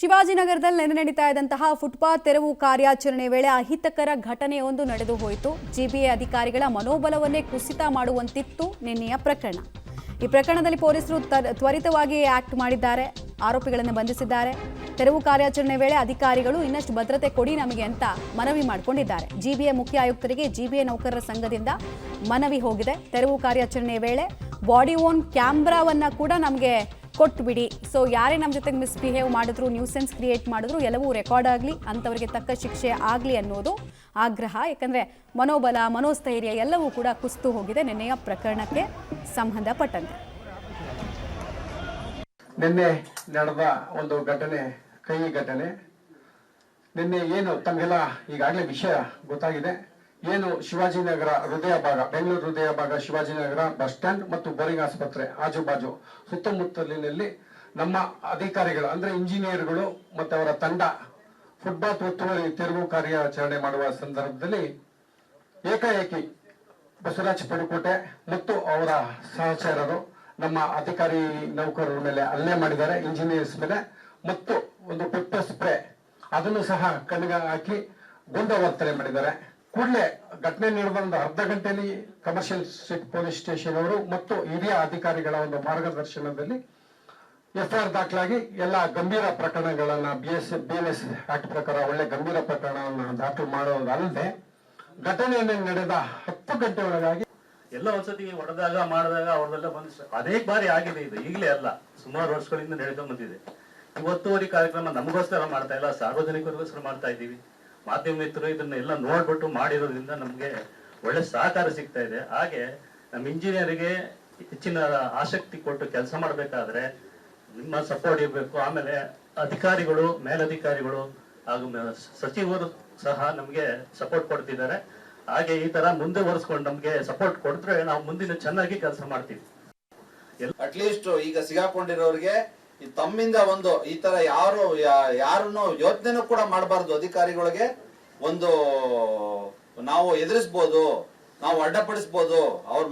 ಶಿವಾಜಿನಗರದಲ್ಲಿ ನೆನೆ ನಡೀತಾ ಇದ್ದಂತಹ ಫುಟ್ಪಾತ್ ತೆರವು ಕಾರ್ಯಾಚರಣೆ ವೇಳೆ ಅಹಿತಕರ ಘಟನೆಯೊಂದು ನಡೆದು ಹೋಯಿತು. ಜಿಬಿಎ ಅಧಿಕಾರಿಗಳ ಮನೋಬಲವನ್ನೇ ಕುಸಿತ ಮಾಡುವಂತಿತ್ತು ನಿನ್ನೆಯ ಪ್ರಕರಣ. ಈ ಪ್ರಕರಣದಲ್ಲಿ ಪೊಲೀಸರು ತ್ವರಿತವಾಗಿ ಆಕ್ಟ್ ಮಾಡಿದ್ದಾರೆ, ಆರೋಪಿಗಳನ್ನು ಬಂಧಿಸಿದ್ದಾರೆ. ತೆರವು ಕಾರ್ಯಾಚರಣೆ ವೇಳೆ ಅಧಿಕಾರಿಗಳು ಇನ್ನಷ್ಟು ಭದ್ರತೆ ಕೊಡಿ ನಮಗೆ ಅಂತ ಮನವಿ ಮಾಡಿಕೊಂಡಿದ್ದಾರೆ. ಜಿಬಿಎ ಮುಖ್ಯ ಆಯುಕ್ತರಿಗೆ ಜಿಬಿಎ ನೌಕರರ ಸಂಘದಿಂದ ಮನವಿ ಹೋಗಿದೆ. ತೆರವು ಕಾರ್ಯಾಚರಣೆ ವೇಳೆ ಬಾಡಿ ಓನ್ ಕ್ಯಾಮ್ರಾವನ್ನ ಕೂಡ ನಮಗೆ ಕೊಟ್ಬಿಡಿ, ಸೊ ಯಾರೇ ನಮ್ಮ ಜೊತೆಗೆ ಮಿಸ್ಬಿಹೇವ್ ಮಾಡಿದ್ರು, ನ್ಯೂಸೆನ್ಸ್ ಕ್ರಿಯೇಟ್ ಮಾಡಿದ್ರು ಎಲ್ಲವೂ ರೆಕಾರ್ಡ್ ಆಗಲಿ, ಅಂಥವರಿಗೆ ತಕ್ಕ ಶಿಕ್ಷೆ ಆಗಲಿ ಅನ್ನೋದು ಆಗ್ರಹ. ಯಾಕಂದರೆ ಮನೋಬಲ, ಮನೋಸ್ಥೈರ್ಯ ಎಲ್ಲವೂ ಕೂಡ ಕುಸಿದು ಹೋಗಿದೆ ನಿನ್ನೆಯ ಪ್ರಕರಣಕ್ಕೆ ಸಂಬಂಧಪಟ್ಟಂತೆ. ನಿನ್ನೆ ನಡೆದ ಒಂದು ಘಟನೆ, ಕಹಿ ಘಟನೆ. ನಿನ್ನೆ ಏನು ತಮಗೆಲ್ಲ ಈಗಾಗಲೇ ವಿಷಯ ಗೊತ್ತಾಗಿದೆ. ಏನು ಶಿವಾಜಿನಗರ ಹೃದಯ ಭಾಗ, ಬೆಂಗಳೂರು ಹೃದಯ ಭಾಗ ಶಿವಾಜಿನಗರ ಬಸ್ ಸ್ಟ್ಯಾಂಡ್ ಮತ್ತು ಬೋರಿಂಗ್ ಆಸ್ಪತ್ರೆ ಆಜುಬಾಜು ಸುತ್ತಮುತ್ತಲಿನಲ್ಲಿ ನಮ್ಮ ಅಧಿಕಾರಿಗಳು ಅಂದ್ರೆ ಇಂಜಿನಿಯರ್ಗಳು ಮತ್ತು ಅವರ ತಂಡ ಫುಟ್ಪಾತ್ ಒತ್ತುವರಿ ತೆರವು ಕಾರ್ಯಾಚರಣೆ ಮಾಡುವ ಸಂದರ್ಭದಲ್ಲಿ ಏಕಾಏಕಿ ಬಸವರಾಜ ಪಡುಕೋಟೆ ಮತ್ತು ಅವರ ಸಹಚರರು ನಮ್ಮ ಅಧಿಕಾರಿ ನೌಕರರ ಮೇಲೆ ಹಲ್ಲೆ ಮಾಡಿದ್ದಾರೆ, ಇಂಜಿನಿಯರ್ಸ್ ಮೇಲೆ, ಮತ್ತು ಒಂದು ಪೆಪ್ಪರ್ ಸ್ಪ್ರೇ ಅದನ್ನು ಸಹ ಕಣ್ಣಿಗೆ ಹಾಕಿ ಗುಂಡಾವರ್ತನೆ ಮಾಡಿದ್ದಾರೆ. ಕೂಡಲೇ ಘಟನೆ ನಡೆದ ಒಂದು ಅರ್ಧ ಗಂಟೆಯಲ್ಲಿ ಕಮರ್ಷಿಯಲ್ ಸ್ಟ್ರೀಟ್ ಪೊಲೀಸ್ ಸ್ಟೇಷನ್ ಅವರು ಮತ್ತು ಹಿರಿಯ ಅಧಿಕಾರಿಗಳ ಒಂದು ಮಾರ್ಗದರ್ಶನದಲ್ಲಿ ಎಫ್ಐಆರ್ ದಾಖಲಾಗಿ ಎಲ್ಲ ಗಂಭೀರ ಪ್ರಕರಣಗಳನ್ನ ಬಿಎನ್ಎಸ್ ಆಕ್ಟ್ ಪ್ರಕಾರ ಒಳ್ಳೆ ಗಂಭೀರ ಪ್ರಕರಣವನ್ನು ದಾಖಲು ಮಾಡೋದಲ್ಲದೆ ಘಟನೆಯನ್ನು ನಡೆದ 10 ಗಂಟೆ ಒಳಗಾಗಿ ಎಲ್ಲ ಒಂದ್ಸತಿ ಹೊಡೆದಾಗ ಮಾಡಿದಾಗ ಅವ್ರದೆಲ್ಲ ಬಂದು ಅನೇಕ ಬಾರಿ ಆಗಿದೆ. ಇದು ಈಗಲೇ ಅಲ್ಲ, ಸುಮಾರು ವರ್ಷಗಳಿಂದ ನಡೆದುಕೊಂಡು ಬಂದಿದೆ. ಇವತ್ತುವರೆ ಕಾರ್ಯಕ್ರಮ ನಮಗೋಸ್ಕರ ಮಾಡ್ತಾ ಇಲ್ಲ, ಸಾರ್ವಜನಿಕರಿಗೋಸ್ಕರ ಮಾಡ್ತಾ ಇದ್ದೀವಿ. ಮಾಧ್ಯಮ ಮಿತ್ರರು ಇದನ್ನೆಲ್ಲ ನೋಡ್ಬಿಟ್ಟು ಮಾಡಿರೋದ್ರಿಂದ ನಮ್ಗೆ ಒಳ್ಳೆ ಸಹಕಾರ ಸಿಗ್ತಾ ಇದೆ. ಹಾಗೆ ನಮ್ಮ ಇಂಜಿನಿಯರಿಗೆ ಹೆಚ್ಚಿನ ಆಸಕ್ತಿ ಕೊಟ್ಟು ಕೆಲಸ ಮಾಡ್ಬೇಕಾದ್ರೆ ನಿಮ್ಮ ಸಪೋರ್ಟ್ ಇರಬೇಕು. ಆಮೇಲೆ ಅಧಿಕಾರಿಗಳು, ಮೇಲಧಿಕಾರಿಗಳು ಹಾಗೂ ಸಚಿವರು ಸಹ ನಮ್ಗೆ ಸಪೋರ್ಟ್ ಕೊಡ್ತಿದ್ದಾರೆ. ಹಾಗೆ ಈ ತರ ಮುಂದೆ ಒರೆಸ್ಕೊಂಡು ನಮ್ಗೆ ಸಪೋರ್ಟ್ ಕೊಡ್ತಾರೆ, ನಾವು ಮುಂದಿನ ಚೆನ್ನಾಗಿ ಕೆಲಸ ಮಾಡ್ತೀವಿ. ಅಟ್ಲೀಸ್ಟ್ ಈಗ ಸಿಗಾಕೊಂಡಿರೋರಿಗೆ ತಮ್ಮಿಂದ ಒಂದು ಈ ತರ ಯಾರನ್ನು ಯೋಚನೆನೂ ಕೂಡ ಮಾಡಬಾರ್ದು. ಅಧಿಕಾರಿಗಳಿಗೆ ಒಂದು ನಾವು ಎದುರಿಸಬಹುದು, ನಾವು ಅಡ್ಡಪಡಿಸಬಹುದು, ಅವ್ರು